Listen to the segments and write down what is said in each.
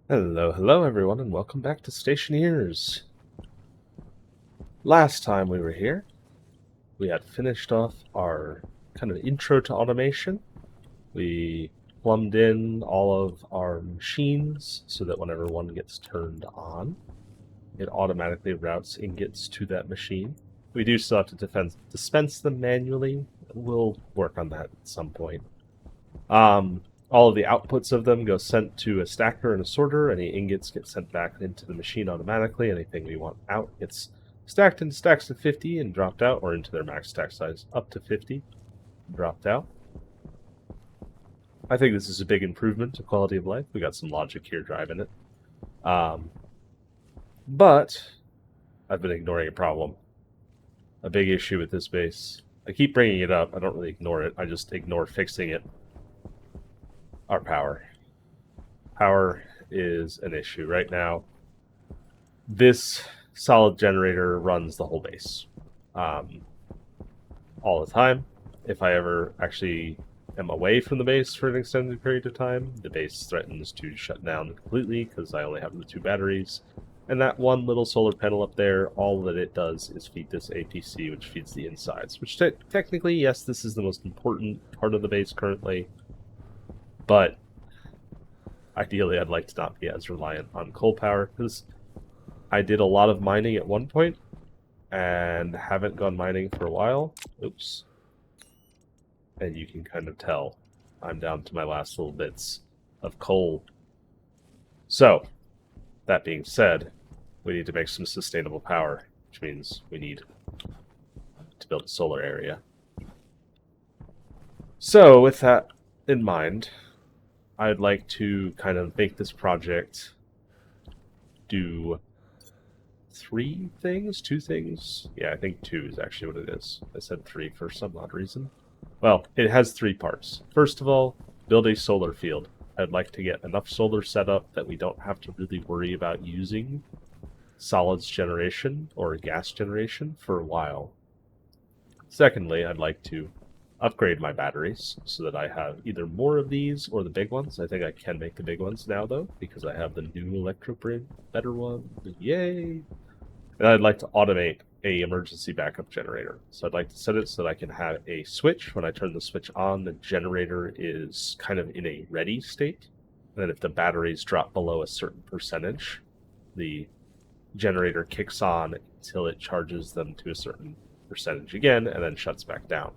Hello everyone, and welcome back to Stationeers. Last time we were here, we had finished off our kind of intro to automation. We plumbed in all of our machines so that whenever one gets turned on, it automatically routes ingots to that machine. We do still have to dispense them manually. We'll work on that at some point. All of the outputs of them go sent to a stacker and a sorter. Any ingots get sent back into the machine automatically. Anything we want out gets stacked into stacks of 50 and dropped out, or into their max stack size up to 50 and dropped out. I think this is a big improvement to quality of life. We got some logic here driving it. But I've been ignoring a problem. A big issue with this base. I keep bringing it up. I don't really ignore it. I just ignore fixing it. Our power. Power is an issue right now. This solid generator runs the whole base all the time. If I ever actually am away from the base for an extended period of time, the base threatens to shut down completely because I only have the 2 batteries. And that one little solar panel up there, all that it does is feed this APC, which feeds the insides. Which technically, yes, this is the most important part of the base currently. But ideally, I'd like to not be as reliant on coal power, because I did a lot of mining at one point and haven't gone mining for a while. Oops. And you can kind of tell I'm down to my last little bits of coal. So, that being said, we need to make some sustainable power, which means we need to build a solar area. So, with that in mind, I'd like to kind of make this project do 3 things? 2 things? Yeah, I think 2 is actually what it is. I said 3 for some odd reason. Well, it has 3 parts. First of all, build a solar field. I'd like to get enough solar set up that we don't have to really worry about using solids generation or gas generation for a while. Secondly, I'd like to upgrade my batteries so that I have either more of these or the big ones. I think I can make the big ones now, though, because I have the new electro better one. Yay! And I'd like to automate a emergency backup generator. So I'd like to set it so that I can have a switch. When I turn the switch on, the generator is kind of in a ready state. And then if the batteries drop below a certain percentage, the generator kicks on until it charges them to a certain percentage again and then shuts back down.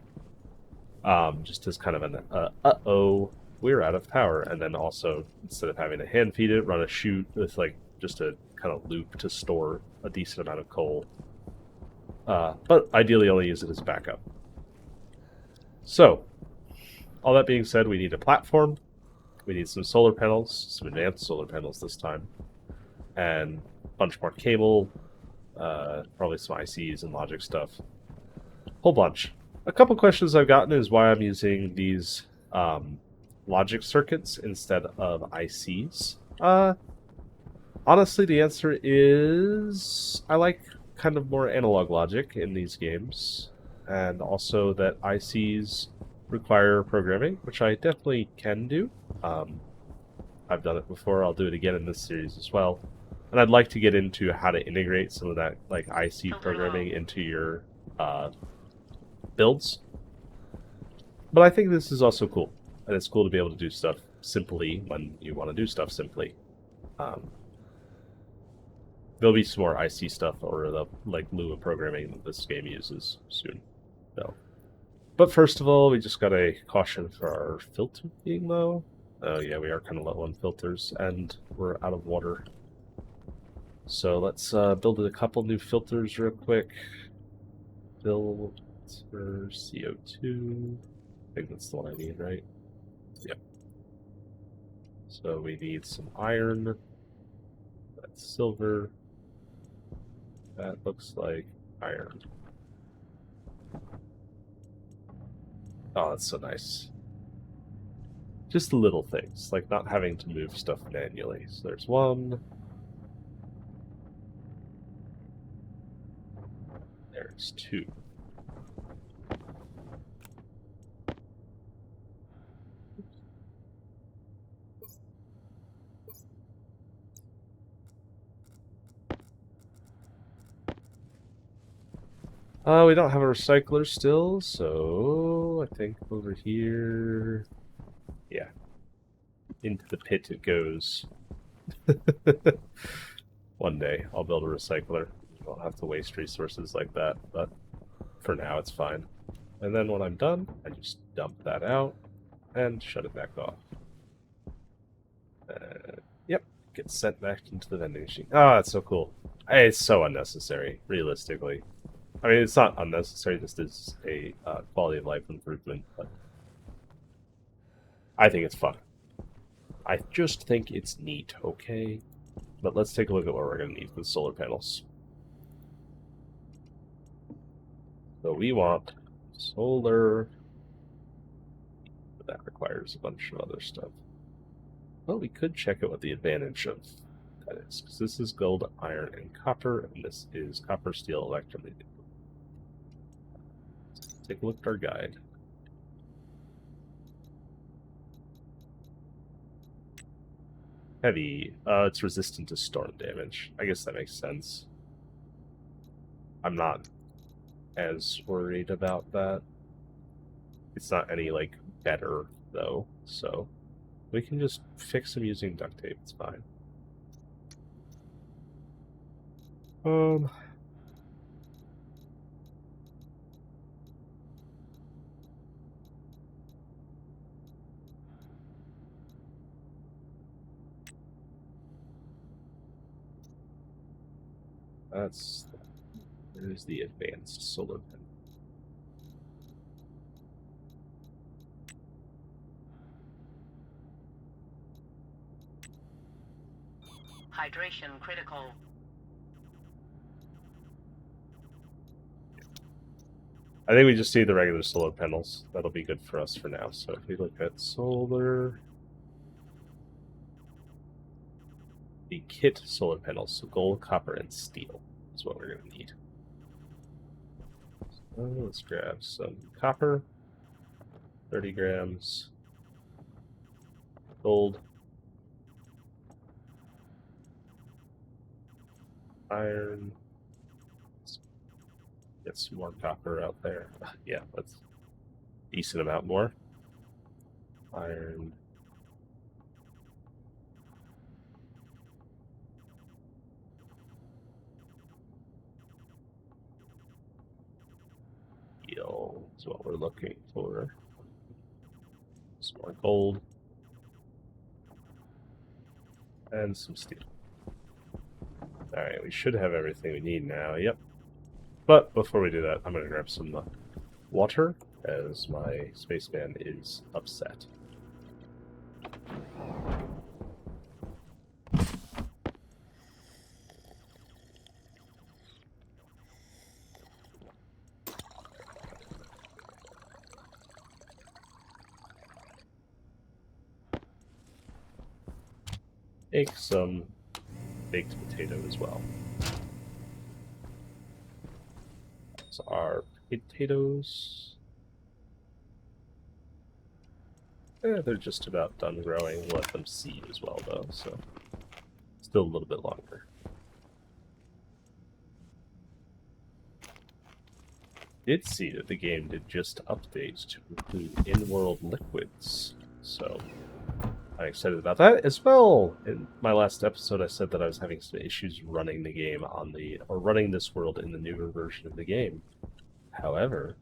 Just as kind of an uh-oh, we're out of power. And then also, instead of having to hand feed it, run a chute with like just a kind of loop to store a decent amount of coal. But ideally only use it as backup. So, all that being said, we need a platform. We need some solar panels, some advanced solar panels this time, and a bunch more cable, probably some ICs and logic stuff. Whole bunch. A couple questions I've gotten is why I'm using these logic circuits instead of ICs. Honestly, the answer is I like kind of more analog logic in these games, and also that ICs require programming, which I definitely can do. I've done it before. I'll do it again in this series as well. And I'd like to get into how to integrate some of that like IC programming into your builds. But I think this is also cool, and it's cool to be able to do stuff simply when you want to do stuff simply. There'll be some more IC stuff or the like Lua programming that this game uses soon, though. But first of all, we just got a caution for our filter being low. Oh yeah, we are kind of low on filters, and we're out of water. So let's build a couple new filters real quick. Filter CO2. I think that's the one I need, right? Yep. So we need some iron. That's silver. That looks like iron. Oh, that's so nice. Just the little things, like not having to move stuff manually. So there's one. There's 2. We don't have a recycler still, so I think over here... Yeah. Into the pit it goes. One day I'll build a recycler. You don't have to waste resources like that, but for now it's fine. And then when I'm done, I just dump that out and shut it back off. Yep, gets sent back into the vending machine. Oh, that's so cool. It's so unnecessary, realistically. I mean, it's not unnecessary, just as a quality of life improvement, but I think it's fun. I just think it's neat, okay? But let's take a look at what we're going to need for the solar panels. So we want solar. That requires a bunch of other stuff. Well, we could check out what the advantage of that is, because this is gold, iron, and copper, and this is copper, steel, electrolytic. Take a look at our guide. Heavy. It's resistant to storm damage. I guess that makes sense. I'm not as worried about that. It's not any, like, better, though, so we can just fix them using duct tape. It's fine. There's the advanced solar panel. Hydration critical. I think we just need the regular solar panels. That'll be good for us for now. So if we look at solar, the kit solar panels, so gold, copper, and steel is what we're going to need. So let's grab some copper, 30 grams, gold, iron. Let's get some more copper out there. Yeah, that's a decent amount more. Iron. Steel is what we're looking for. Some more gold. And some steel. Alright, we should have everything we need now. Yep. But before we do that, I'm going to grab some water, as my spaceman is upset. Make some baked potato as well. So our potatoes, they're just about done growing. We'll let them seed as well, though, so still a little bit longer. Did see that the game did just update to include in-world liquids, so I'm excited about that as well. In my last episode, I said that I was having some issues running the game running this world in the newer version of the game. However,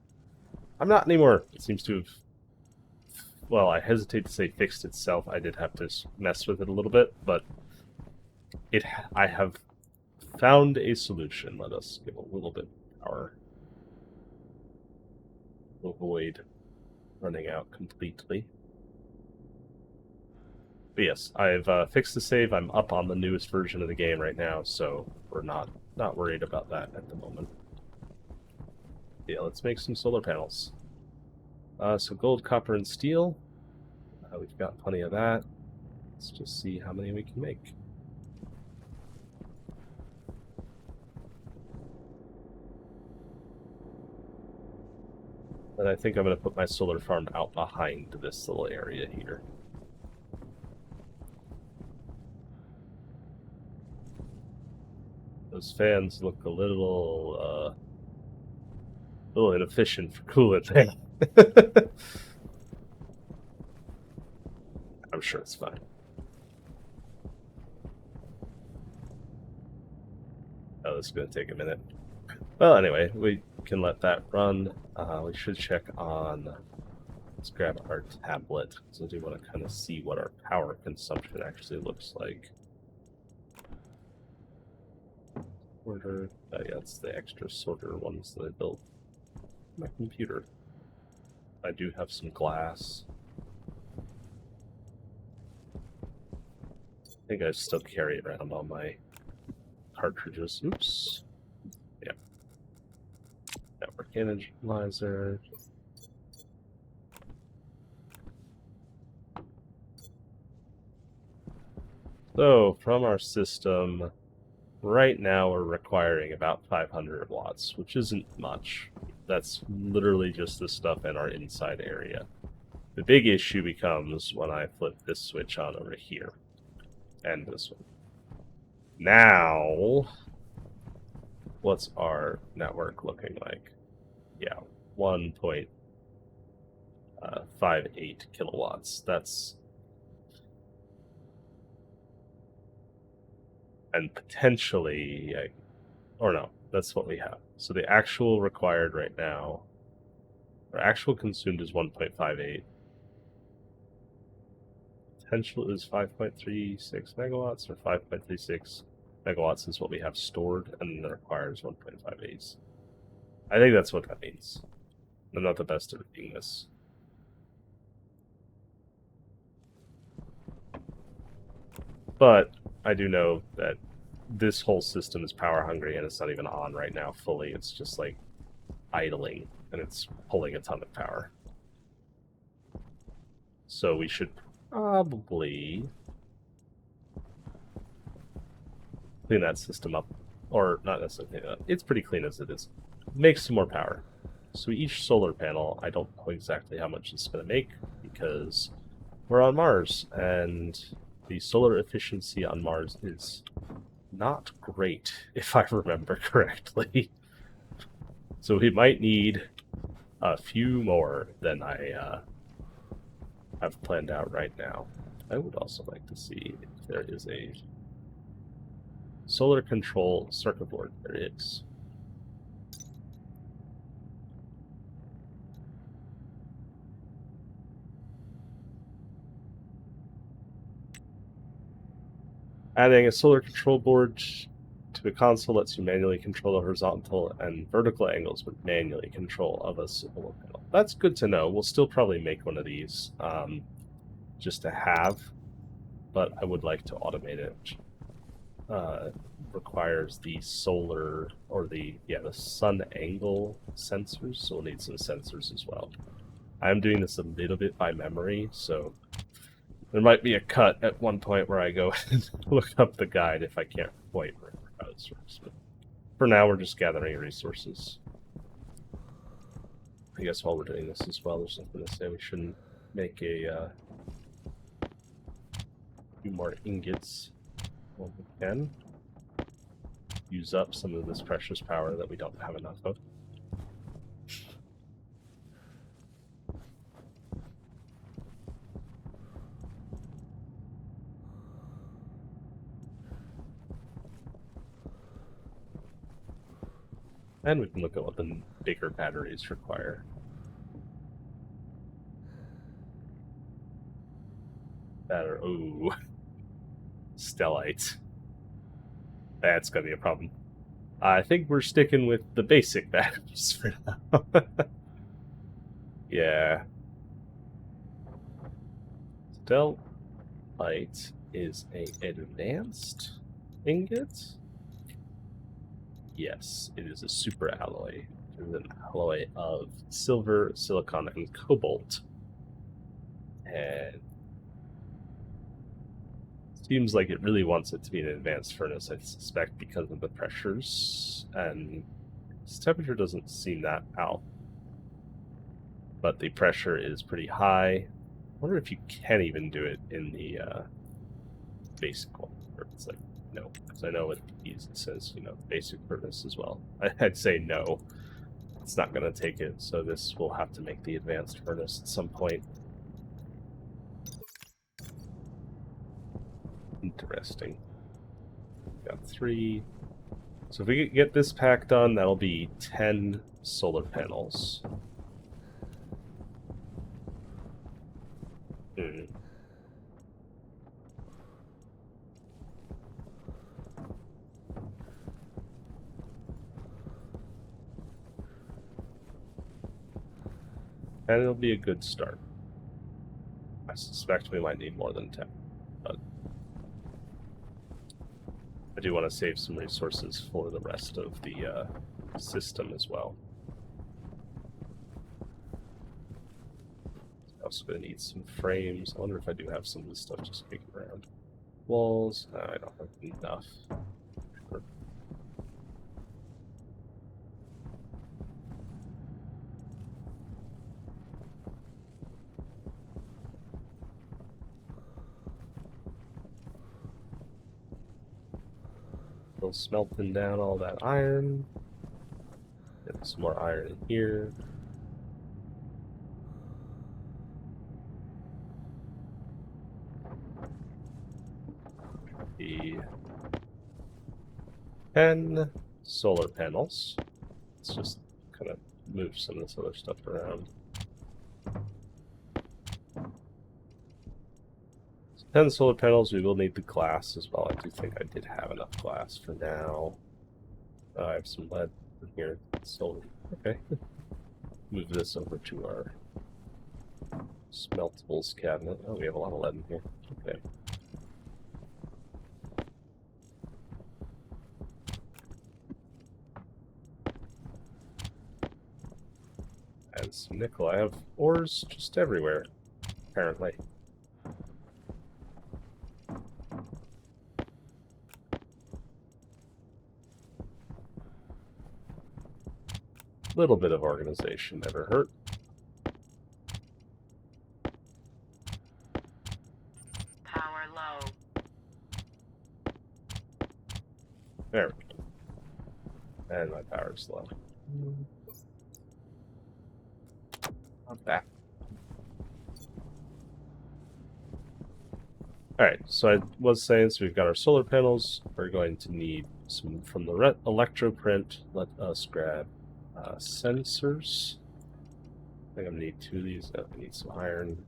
I'm not anymore. It seems to have, well, I hesitate to say fixed itself. I did have to mess with it a little bit, but I have found a solution. Let us give a little bit of power. Avoid running out completely. But yes, I've fixed the save. I'm up on the newest version of the game right now, so we're not worried about that at the moment. Yeah, let's make some solar panels. So gold, copper, and steel. We've got plenty of that. Let's just see how many we can make. And I think I'm going to put my solar farm out behind this little area here. Those fans look a little A little inefficient for coolant thing. I'm sure it's fine. Oh, this is going to take a minute. Well, anyway, we can let that run. We should check on... Let's grab our tablet, because I do want to kind of see what our power consumption actually looks like. Sorter. Yeah, it's the extra sorter ones that I built on my computer. I do have some glass. I think I still carry it around all my cartridges. Oops. Yeah. Network analyzer. So, from our system, right now we're requiring about 500 watts, which isn't much. That's literally just the stuff in our inside area. The big issue becomes when I flip this switch on over here. And this one. Now, what's our network looking like? Yeah, 1.58 kilowatts. That's... And potentially... or no, that's what we have. So the actual required right now... Our actual consumed is 1.58. Potential is 5.36 megawatts, or 5.36 megawatts is what we have stored, and the required is 1.58. I think that's what that means. I'm not the best at reading this. But I do know that this whole system is power hungry, and it's not even on right now fully. It's just like idling, and it's pulling a ton of power. So we should probably clean that system up. Or not necessarily clean it up. It's pretty clean as it is. Make some more power. So each solar panel, I don't know exactly how much it's going to make, because we're on Mars, and the solar efficiency on Mars is not great, if I remember correctly. So we might need a few more than I have planned out right now. I would also like to see if there is a solar control circuit board. There is. Adding a solar control board to a console lets you manually control the horizontal and vertical angles with manually control of a solar panel. That's good to know. We'll still probably make one of these just to have, but I would like to automate it. Requires the solar, or the sun angle sensors, so we'll need some sensors as well. I'm doing this a little bit by memory, so there might be a cut at one point where I go and look up the guide if I can't quite remember how this works. But for now, we're just gathering resources. I guess while we're doing this as well, there's something to say we shouldn't make a few more ingots when we can. Use up some of this precious power that we don't have enough of. And we can look at what the bigger batteries require. Ooh. Stellite. That's gonna be a problem. I think we're sticking with the basic batteries for now. Yeah. Stellite is an advanced ingot. Yes, it is a super alloy. It is an alloy of silver, silicon, and cobalt. And seems like it really wants it to be an advanced furnace, I suspect, because of the pressures. And its temperature doesn't seem that out. But the pressure is pretty high. I wonder if you can even do it in the basic one. Or it's like, no. Because I know with these it says, basic furnace as well. I'd say no. it's not going to take it, so this will have to make the advanced furnace at some point. Interesting. Got 3. So if we get this pack done, that'll be 10 solar panels. Hmm. And it'll be a good start. I suspect we might need more than 10, but I do want to save some resources for the rest of the system as well. I'm also going to need some frames. I wonder if I do have some of this stuff just kicking around. Walls. No, I don't have enough. Sure. Still smelting down all that iron. Get some more iron in here. The 10 solar panels. Let's just kind of move some of this other stuff around. 10 solar panels, we will need the glass as well. I do think I did have enough glass for now. I have some lead in here. Solar. Okay. Move this over to our smeltables cabinet. Oh, we have a lot of lead in here. Okay. And some nickel. I have ores just everywhere, apparently. Little bit of organization never hurt. Power low. There we go. And my power's low. Not bad. Alright, so I was saying, so we've got our solar panels. We're going to need some from the electroprint. Let us grab sensors. I think I'm going to need 2 of these. I need some iron.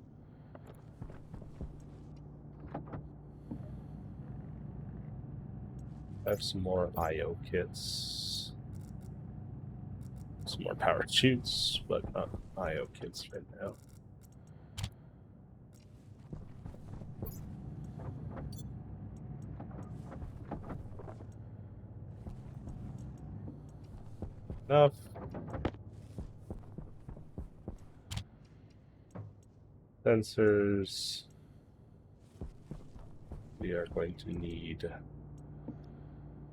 I have some more IO kits. Some more power chutes, but not IO kits right now. Enough. Sensors. We are going to need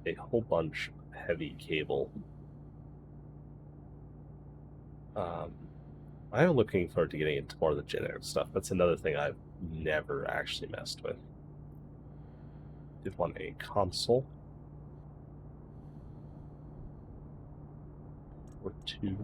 a whole bunch of heavy cable. I'm looking forward to getting into more of the genetic stuff. That's another thing I've never actually messed with. Did want a console. Or 2.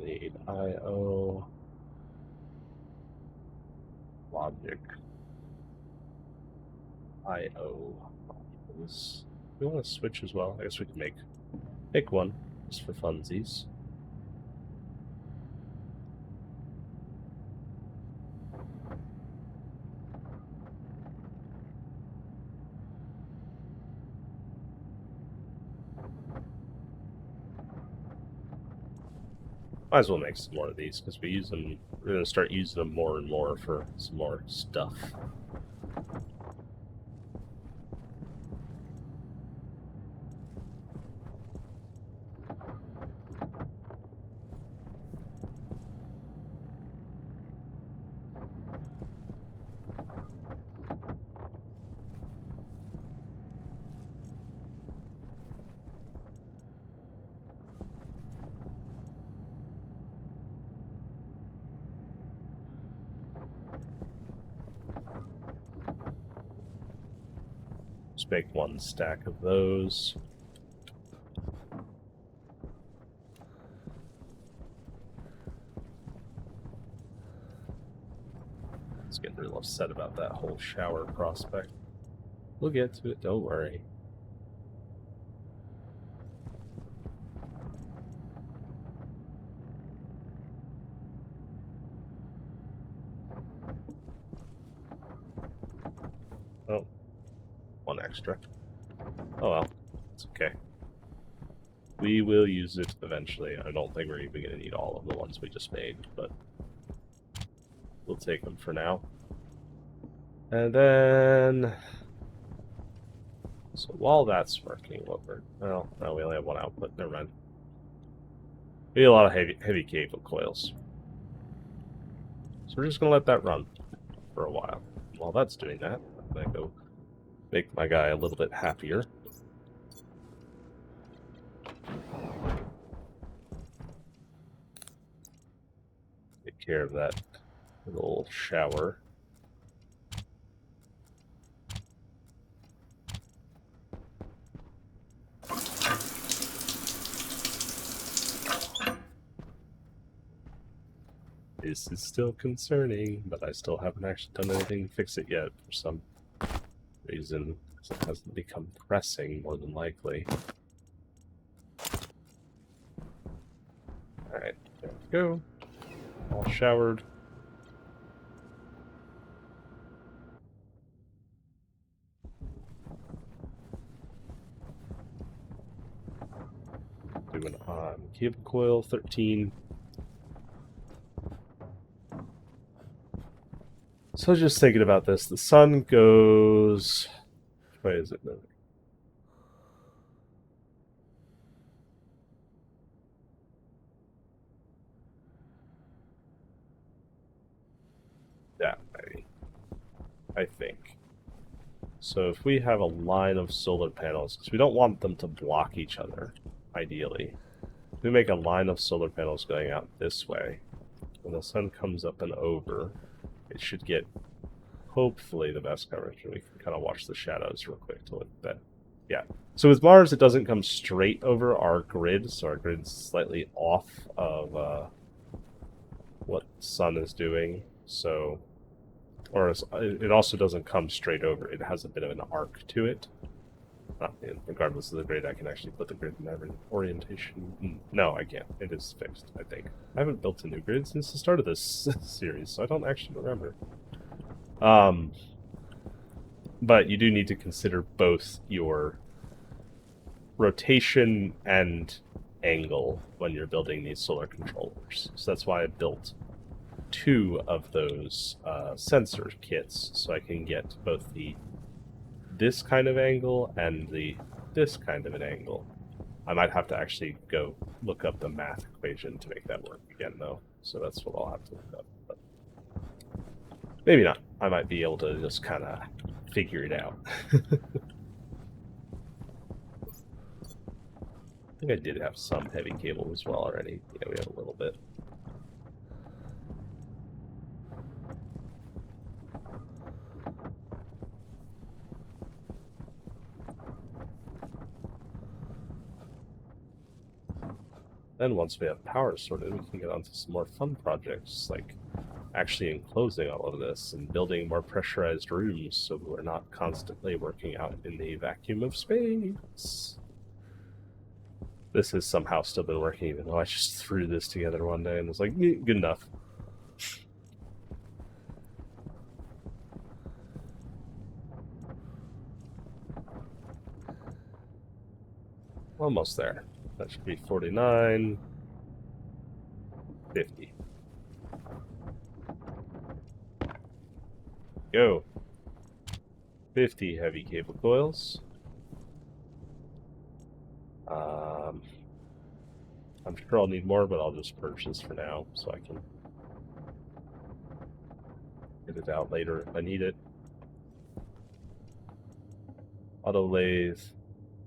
Need IO. Logic. IO. We want to switch as well. I guess we can make one just for funsies. Might as well make some more of these because we use them. We're going to start using them more and more for some more stuff. Let's make one stack of those. It's getting real upset about that whole shower prospect. We'll get to it, don't worry. Oh, one extra. Oh well, it's okay. We will use it eventually. I don't think we're even going to need all of the ones we just made, but we'll take them for now. And then... So while that's working, well, no, we only have one output. Never mind. We need a lot of heavy cable coils. So we're just going to let that run for a while. While that's doing that, I'm going to go make my guy a little bit happier. Take care of that little shower. This is still concerning, but I still haven't actually done anything to fix it yet for some reason. It hasn't become pressing, more than likely. Alright, there we go. All showered. Doing on cable coil 13. So just thinking about this, the sun goes... Which way is it moving? That way, I think. So if we have a line of solar panels, because we don't want them to block each other, ideally. If we make a line of solar panels going out this way, when the sun comes up and over, it should get, hopefully, the best coverage. And we can kind of watch the shadows real quick to look at that. Yeah. So with Mars, it doesn't come straight over our grid, so our grid's slightly off of what the sun is doing. So, or it also doesn't come straight over. It has a bit of an arc to it. Regardless of the grid, I can actually put the grid in every orientation. No, I can't. It is fixed, I think. I haven't built a new grid since the start of this series, so I don't actually remember. But you do need to consider both your rotation and angle when you're building these solar controllers. So that's why I built 2 of those sensor kits, so I can get both this kind of angle and this kind of an angle. I might have to actually go look up the math equation to make that work again, though. So that's what I'll have to look up. But maybe not. I might be able to just kind of figure it out. I think I did have some heavy cable as well already. Yeah, we have a little bit. Then once we have power sorted, we can get onto some more fun projects, like actually enclosing all of this and building more pressurized rooms so we're not constantly working out in the vacuum of space. This has somehow still been working, even though I just threw this together one day and was like, good enough. Almost there. That should be 49, 50. Go. 50 heavy cable coils. I'm sure I'll need more, but I'll just purchase for now so I can get it out later if I need it. Auto lathe.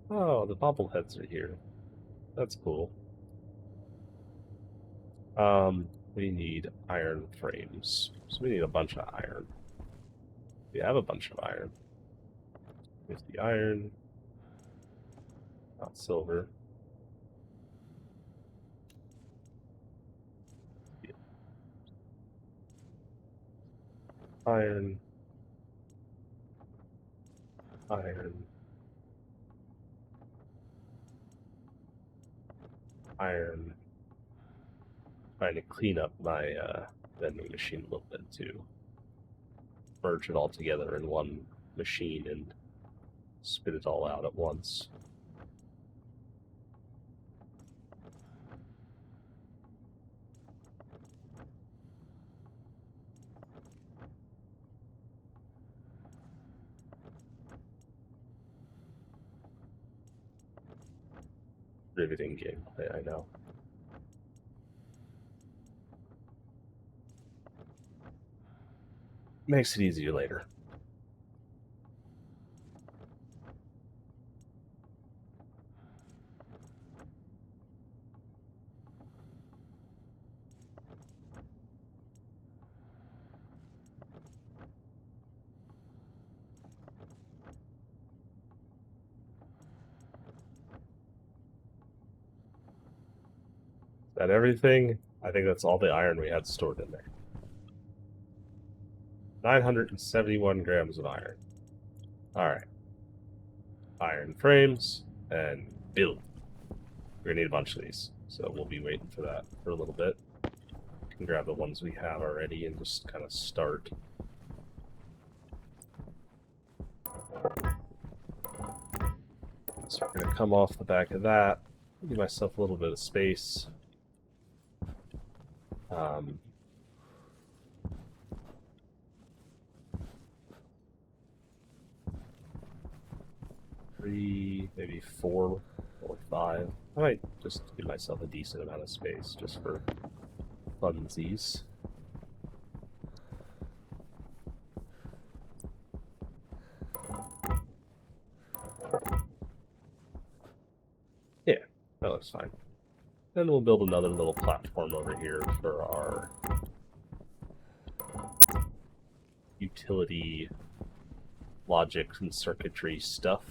Oh, the bobbleheads are here. That's cool. We need iron frames. So we need a bunch of iron. We have a bunch of iron. Here's the iron. Not silver. Iron. Iron. Iron. Trying to clean up my vending machine a little bit to merge it all together in one machine and spit it all out at once. Riveting gameplay, I know. Makes it easier later. Is that everything? I think that's all the iron we had stored in there. 971 grams of iron. Alright. Iron frames and build. We're gonna need a bunch of these, so we'll be waiting for that for a little bit. Can grab the ones we have already and just kind of start. So we're gonna come off the back of that, give myself a little bit of space. 3, maybe 4 or 5. I might just give myself a decent amount of space just for funsies. Yeah, that looks fine. Then we'll build another little platform over here for our utility logic and circuitry stuff.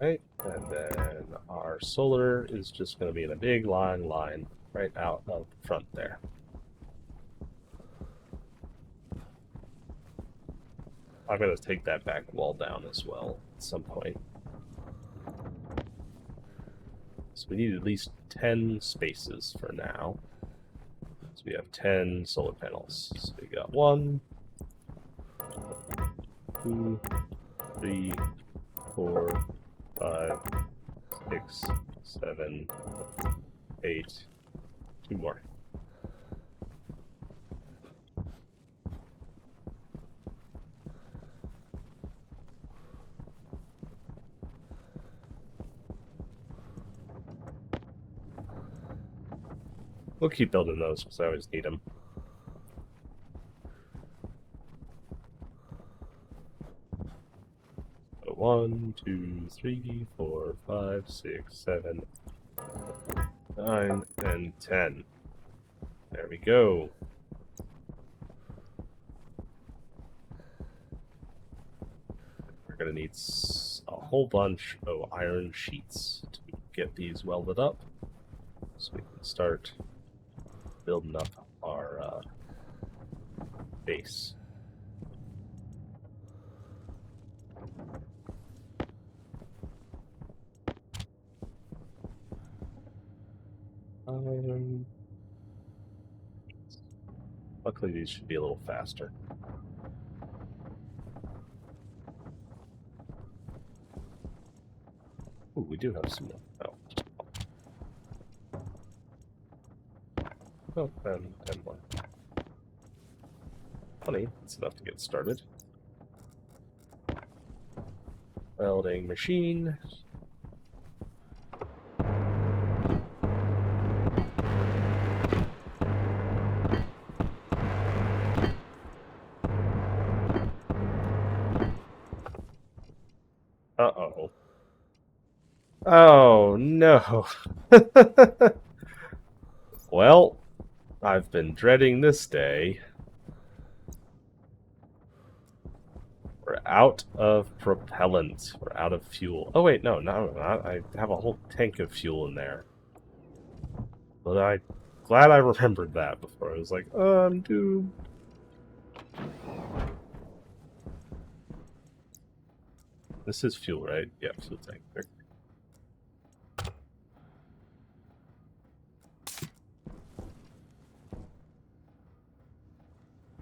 Right, and then our solar is just going to be in a big line right out of the front there. I'm going to take that back wall down as well at some point. So we need at least 10 spaces for now. So we have 10 solar panels. So we got 1, 2, 3, 4, 5, 6, 7, 8. 2 more. We'll keep building those because I always need them. So 1, 2, 3, 4, 5, 6, 7, 9, and 10. There we go. We're going to need a whole bunch of iron sheets to get these welded up so we can start building up our base. Luckily, these should be a little faster. Ooh, we do have some more. Oh, and 1. Funny, it's enough to get started. Welding machine. Oh, no. Well, I've been dreading this day. We're out of propellant. We're out of fuel. Oh, wait, no, I have a whole tank of fuel in there. But I'm glad I remembered that before. I was like, oh, I'm doomed. This is fuel, right? Yeah, fuel tank.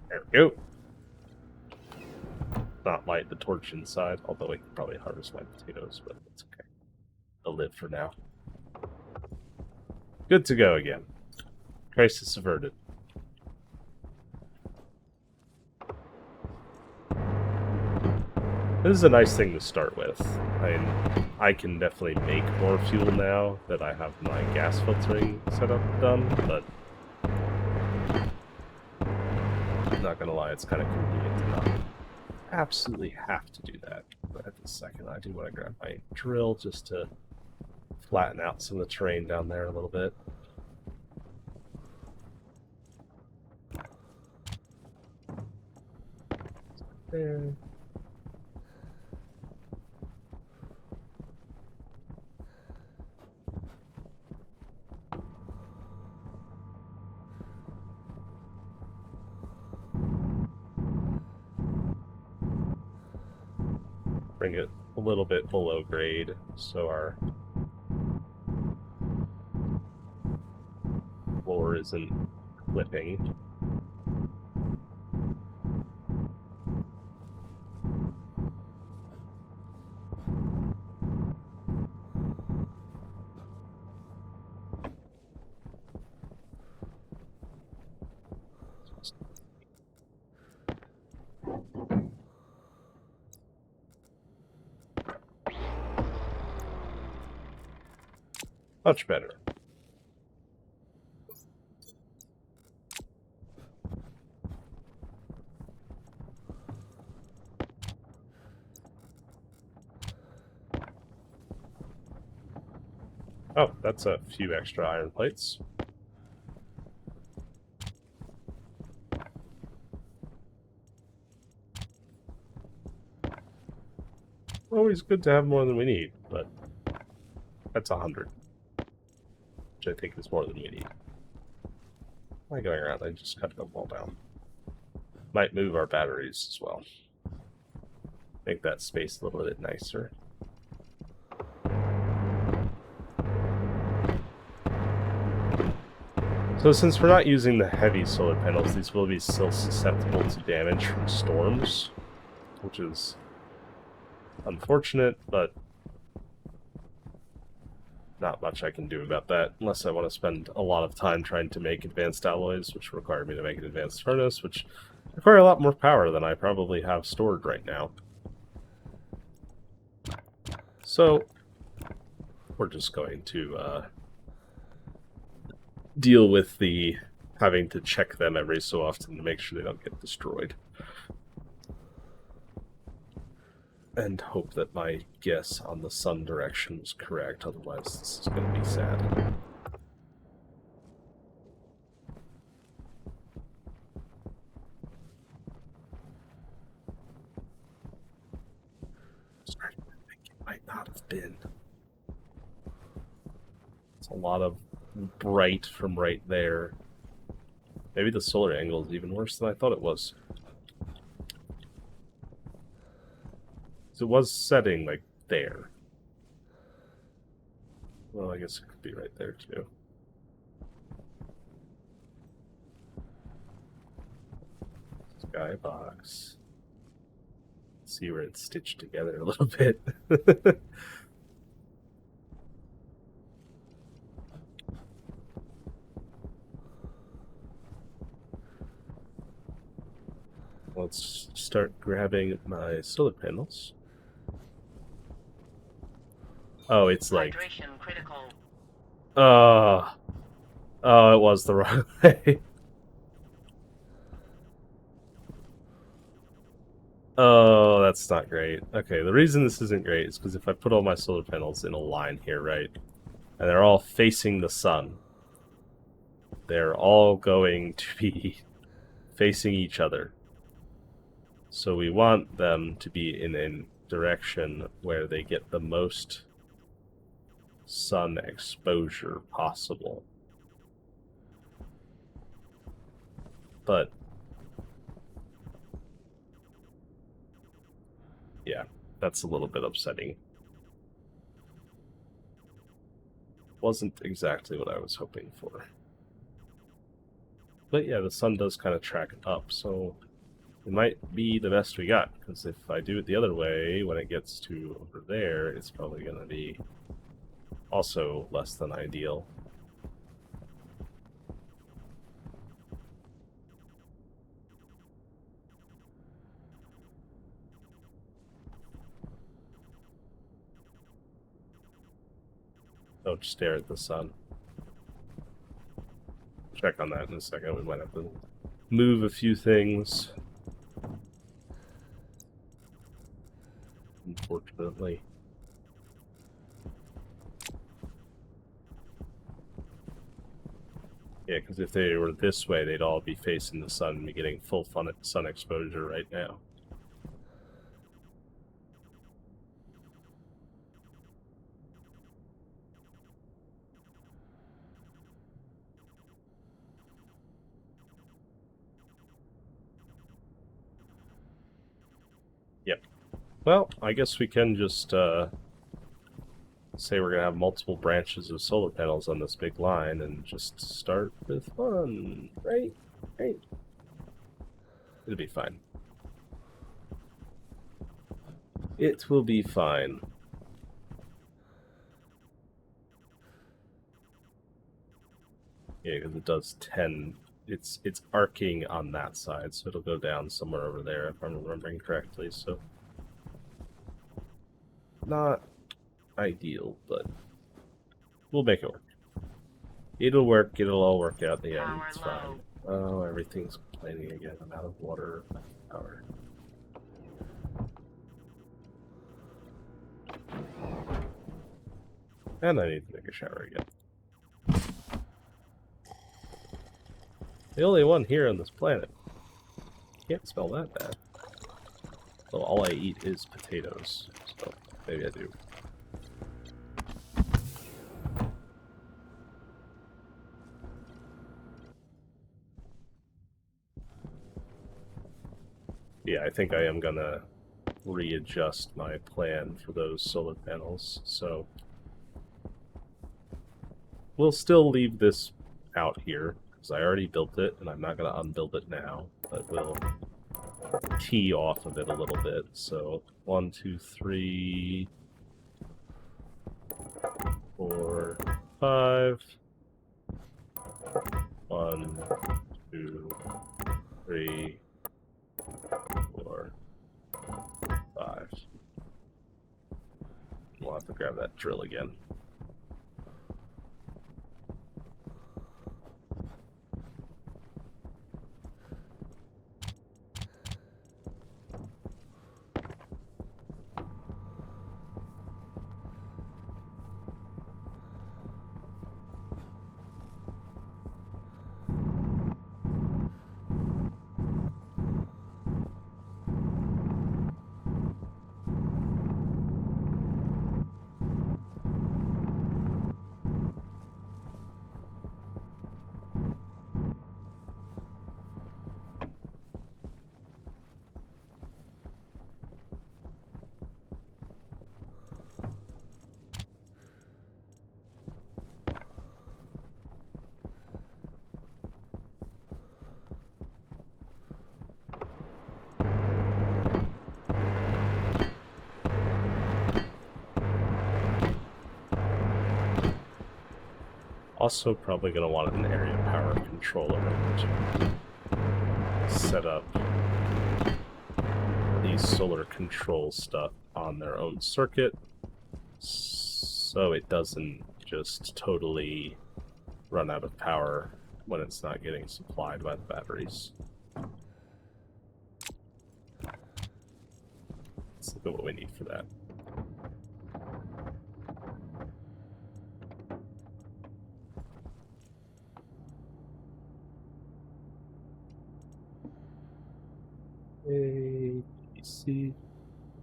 There we go. Not light the torch inside, although I could probably harvest my potatoes, but it's okay. I'll live for now. Good to go again. Crisis averted. This is a nice thing to start with. I can definitely make more fuel now that I have my gas filtering setup done, but I'm not gonna lie, it's kind of convenient to not absolutely have to do that. But at this second, I do want to grab my drill just to flatten out some of the terrain down there a little bit. There. Bring it a little bit below grade so our floor isn't clipping. Much better. Oh, that's a few extra iron plates. Always good to have more than we need, but that's 100. Which I think is more than we need. Why am I going around? I just cut them all down. Might move our batteries as well. Make that space a little bit nicer. So since we're not using the heavy solar panels, these will be still susceptible to damage from storms, which is unfortunate, but not much I can do about that, unless I want to spend a lot of time trying to make advanced alloys, which require me to make an advanced furnace, which require a lot more power than I probably have stored right now. So, we're just going to deal with the having to check them every so often to make sure they don't get destroyed. And hope that my guess on the sun direction was correct, otherwise this is going to be sad. Sorry, I think it might not have been. It's a lot of bright from right there. Maybe the solar angle is even worse than I thought it was. So it was setting, like, there. Well, I guess it could be right there, too. Skybox. See where it's stitched together a little bit. Let's start grabbing my solar panels. Oh, it's like... Hydration critical. Oh, it was the wrong way. Oh, that's not great. Okay, the reason this isn't great is because if I put all my solar panels in a line here, right, and they're all facing the sun, they're all going to be facing each other. So we want them to be in a direction where they get the most sun exposure possible. But yeah, that's a little bit upsetting. Wasn't exactly what I was hoping for. But yeah, the sun does kind of track up, so it might be the best we got, because if I do it the other way, when it gets to over there, it's probably going to be also less than ideal. Don't stare at the sun. Check on that in a second. We might have to move a few things. Unfortunately. Yeah, because if they were this way, they'd all be facing the sun and be getting full sun exposure right now. Yep. Well, I guess we can just say we're going to have multiple branches of solar panels on this big line and just start with one, right? Right. It'll be fine. It will be fine. Yeah, because it does 10. It's arcing on that side, so it'll go down somewhere over there if I'm remembering correctly. So not ideal, but we'll make it work. It'll work. It'll all work out in the end. It's fine. Oh, everything's complaining again. I'm out of water. Power. And I need to make a shower again. The only one here on this planet. Can't smell that bad. Well, all I eat is potatoes, so maybe I do. Yeah, I think I am gonna readjust my plan for those solar panels, so we'll still leave this out here, because I already built it, and I'm not gonna unbuild it now, but we'll tee off of it a little bit. So 1, 2, 3, 4, 5. 1, 2, 3, 4, 5. We'll have to grab that drill again. Also probably going to want an area power controller to set up these solar control stuff on their own circuit, so it doesn't just totally run out of power when it's not getting supplied by the batteries. Let's look at what we need for that. AC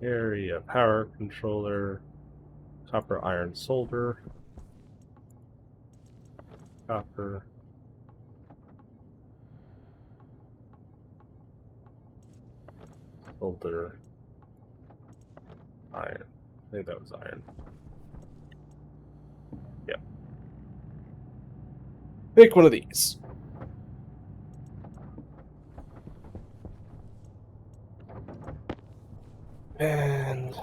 area, power controller, copper iron solder, copper. Solder. Iron. I think that was iron. Yep. Make one of these. And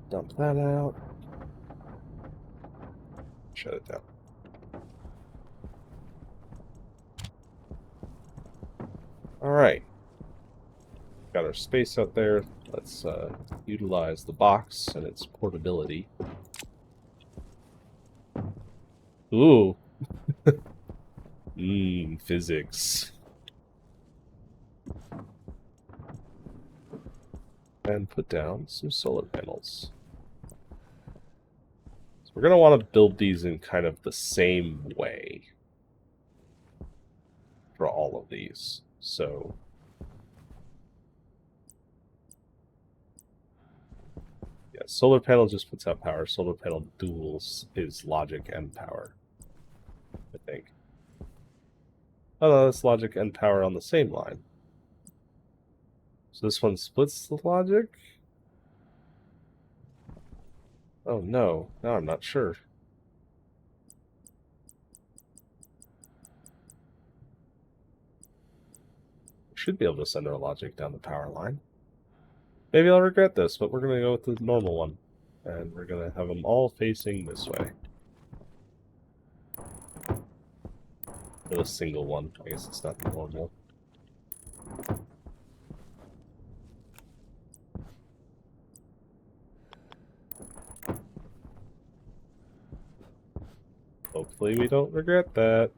dump that out. Shut it down. Alright. Got our space out there. Let's utilize the box and its portability. Ooh. Physics. And put down some solar panels. So we're going to want to build these in kind of the same way for all of these. So yeah, solar panel just puts out power. Solar panel duals is logic and power, I think. Oh no, that's logic and power on the same line. So this one splits the logic? Oh no, now I'm not sure. Should be able to send our logic down the power line. Maybe I'll regret this, but we're going to go with the normal one. And we're going to have them all facing this way. With a single one. I guess it's not normal. Hopefully we don't regret that.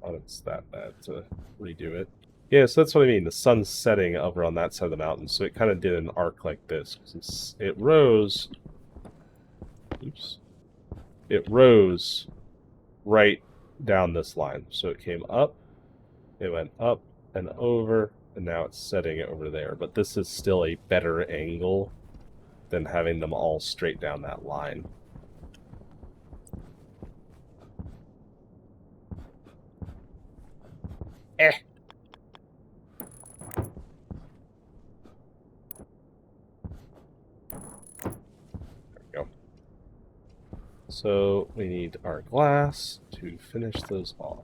Oh, it's that bad to redo it. Yeah, so that's what I mean. The sun's setting over on that side of the mountain, so it kind of did an arc like this. It rose... Oops. It rose right down this line. So it came up, it went up and over, and now it's setting over there. But this is still a better angle than having them all straight down that line. Eh. There we go. So we need our glass to finish those off.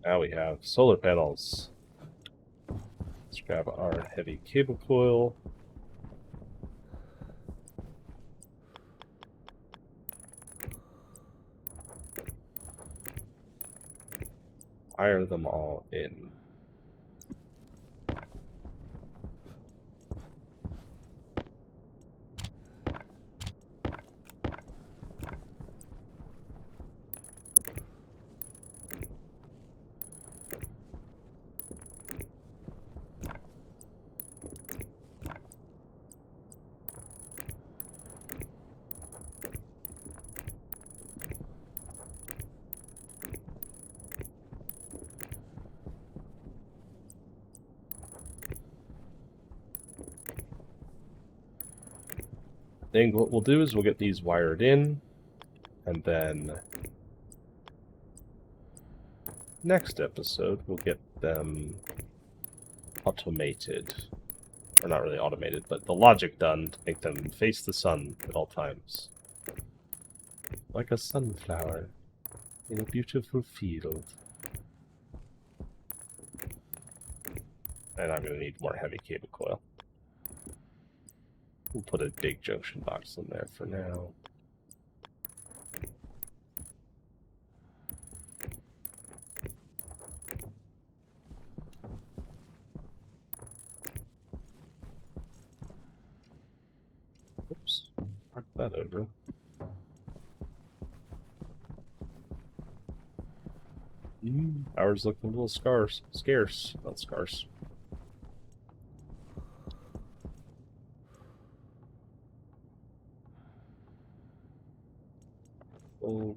Now we have solar panels. Let's grab our heavy cable coil. Wire them all in. Then what we'll do is we'll get these wired in, and then next episode we'll get them automated. Or not really automated, but the logic done to make them face the sun at all times. Like a sunflower in a beautiful field. And I'm going to need more heavy cable coil. We'll put a big junction box in there for now. that over. Power's looking a little scarce. Not scarce. Oh.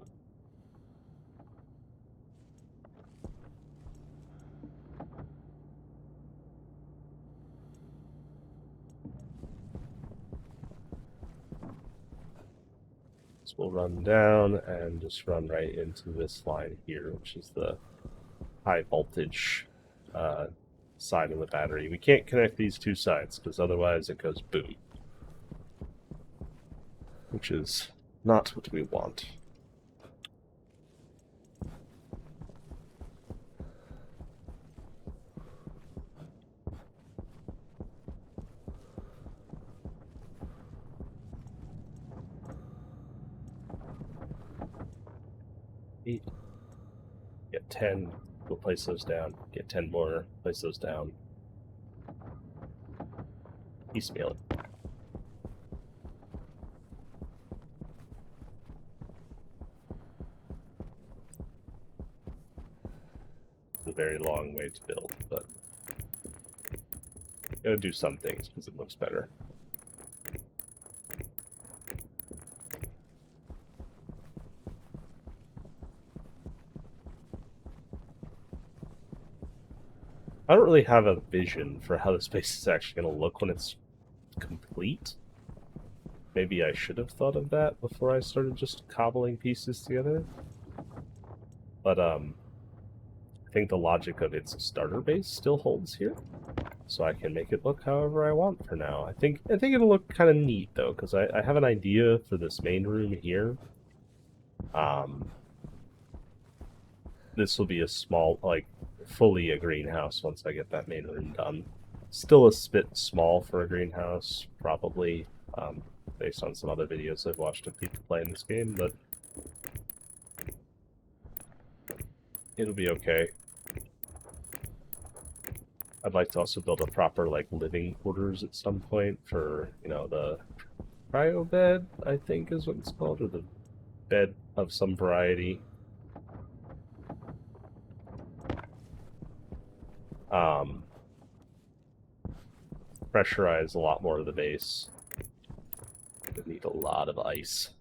So we'll run down and just run right into this line here, which is the high voltage side of the battery. We can't connect these two sides because otherwise it goes boom, which is not what we want. Eight. Get 10, we'll place those down. Get 10 more, place those down. Piecemeal it. It's a very long way to build, but gotta do some things because it looks better. I don't really have a vision for how this base is actually going to look when it's complete. Maybe I should have thought of that before I started just cobbling pieces together. But I think the logic of its starter base still holds here, so I can make it look however I want for now. I think it'll look kind of neat though, because I have an idea for this main room here. This will be a small, like, fully a greenhouse once I get that main room done. Still a bit small for a greenhouse, probably, based on some other videos I've watched of people playing this game, but it'll be okay. I'd like to also build a proper, like, living quarters at some point for, you know, the cryo bed, I think is what it's called, or the bed of some variety. Pressurize a lot more of the base. Would need a lot of ice.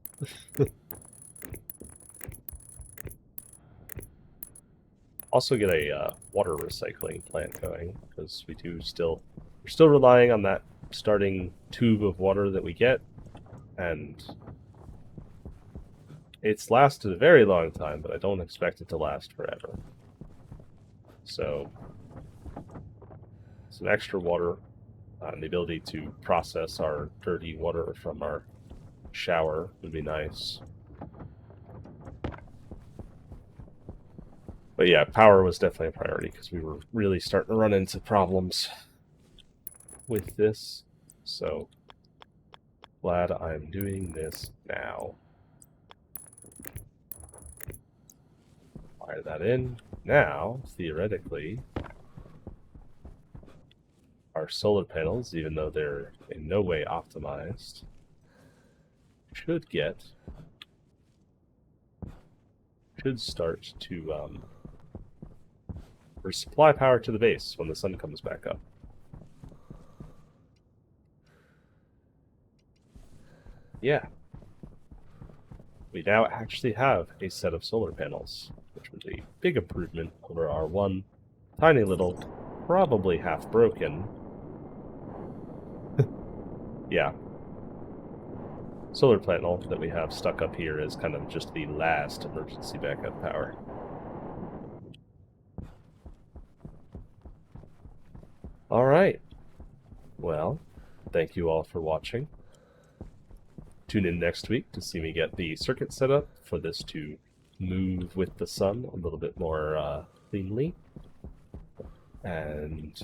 Also get a water recycling plant going, because we're still relying on that starting tube of water that we get, and it's lasted a very long time, but I don't expect it to last forever. So some extra water, and the ability to process our dirty water from our shower would be nice. But yeah, power was definitely a priority because we were really starting to run into problems with this. So glad I'm doing this now. Fire that in. Now, theoretically, our solar panels, even though they're in no way optimized, should start to supply power to the base when the sun comes back up. Yeah. We now actually have a set of solar panels, which was a big improvement over our one tiny little, probably half broken. Yeah. Solar panel that we have stuck up here is kind of just the last emergency backup power. Alright. Well, thank you all for watching. Tune in next week to see me get the circuit set up for this to move with the sun a little bit more cleanly. And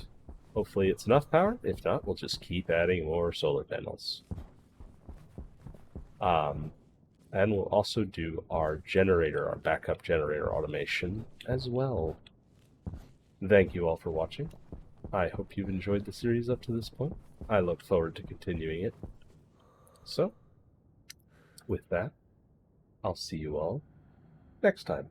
hopefully it's enough power. If not, we'll just keep adding more solar panels. And we'll also do our generator, our backup generator automation as well. Thank you all for watching. I hope you've enjoyed the series up to this point. I look forward to continuing it. So, with that, I'll see you all next time.